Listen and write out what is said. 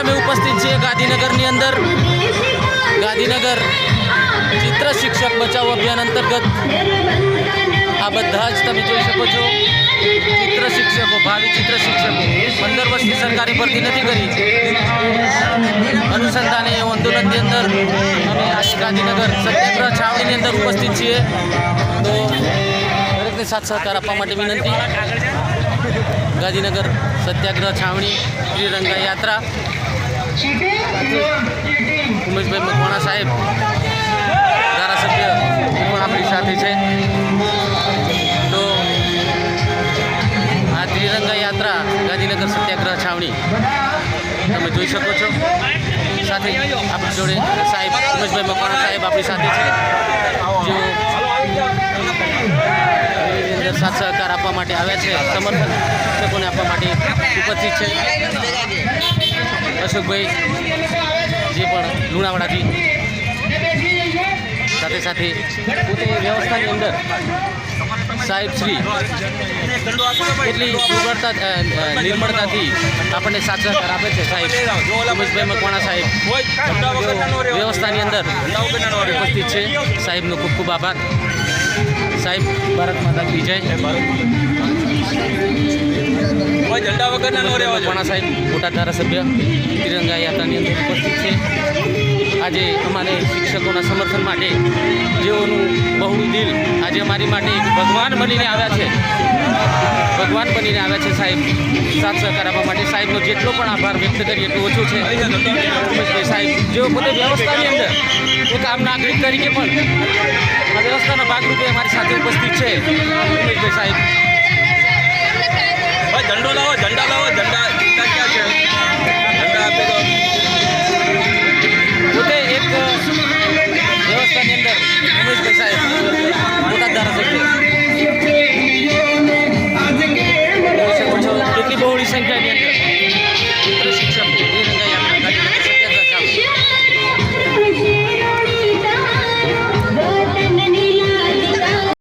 અમે ઉપસ્થિત છીએ ગાંધીનગરની અંદર. ગાંધીનગર ચિત્ર શિક્ષક બચાવ અભિયાન અંતર્ગત આ બધા જ તમે જોઈ શકો છો ચિત્ર શિક્ષકો, ભાવિ ચિત્ર શિક્ષકો 15 વર્ષથી સરકારી ભરતી નથી કરી. અનુસંધાને આંદોલનની અંદર અમે આજ ગાંધીનગર સત્યાગ્રહ છાવણીની અંદર ઉપસ્થિત છીએ. તો દરેકને સાથ સહકાર આપવા માટે વિનંતી. ગાંધીનગર સત્યાગ્રહ છાવણી ત્રિરંગા યાત્રા ઉમેશભાઈ મકવાણા સાહેબ ધારાસભ્ય પણ આપણી સાથે છે. તો આ ત્રિરંગા યાત્રા ગાંધીનગર સત્યાગ્રહ છાવણી તમે જોઈ શકો છો. સાથે આપણી જોડે સાહેબ ઉમેશભાઈ મકવાણા સાહેબ આપણી સાથે છે, જેઓ સાથ સહકાર આપવા માટે આવ્યા છે, સમર્થન શિક્ષકોને આપવા માટે ઉપસ્થિત છે. અશોકભાઈ જે પણ લુણાવાડાથી સાથે સાથે પોતે વ્યવસ્થાની અંદર સાહેબ શ્રી એટલી નિર્મળતાથી આપણને સાથ સહકાર આપે છે. સાહેબ ઉમેશભાઈ મકવાણા સાહેબ વ્યવસ્થાની અંદર ઉપસ્થિત છે. સાહેબનો ખૂબ ખૂબ આભાર. સાહેબ ભારત માતા કી જય. ઝંડા વગરના મકવાણા સાહેબ મોટા ધારાસભ્ય તિરંગા યાત્રાની અંદર ઉપસ્થિત છે. આજે અમારે શિક્ષકોના સમર્થન માટે જેઓનું બહુનું દિલ આજે અમારી માટે ભગવાન બનીને આવ્યા છે. ભગવાન બનીને આવ્યા છે સાહેબ સાથ સહકાર આપવા માટે. સાહેબનો જેટલો પણ આભાર વ્યક્ત કરીએ એટલું ઓછું છે. ઉમેશભાઈ સાહેબ જેઓ પોતે વ્યવસ્થાની અંદર એક આમ નાગરિક તરીકે પણ આ વ્યવસ્થાના ભાગરૂપે અમારી સાથે ઉપસ્થિત છે. ઉમેશભાઈ સાહેબ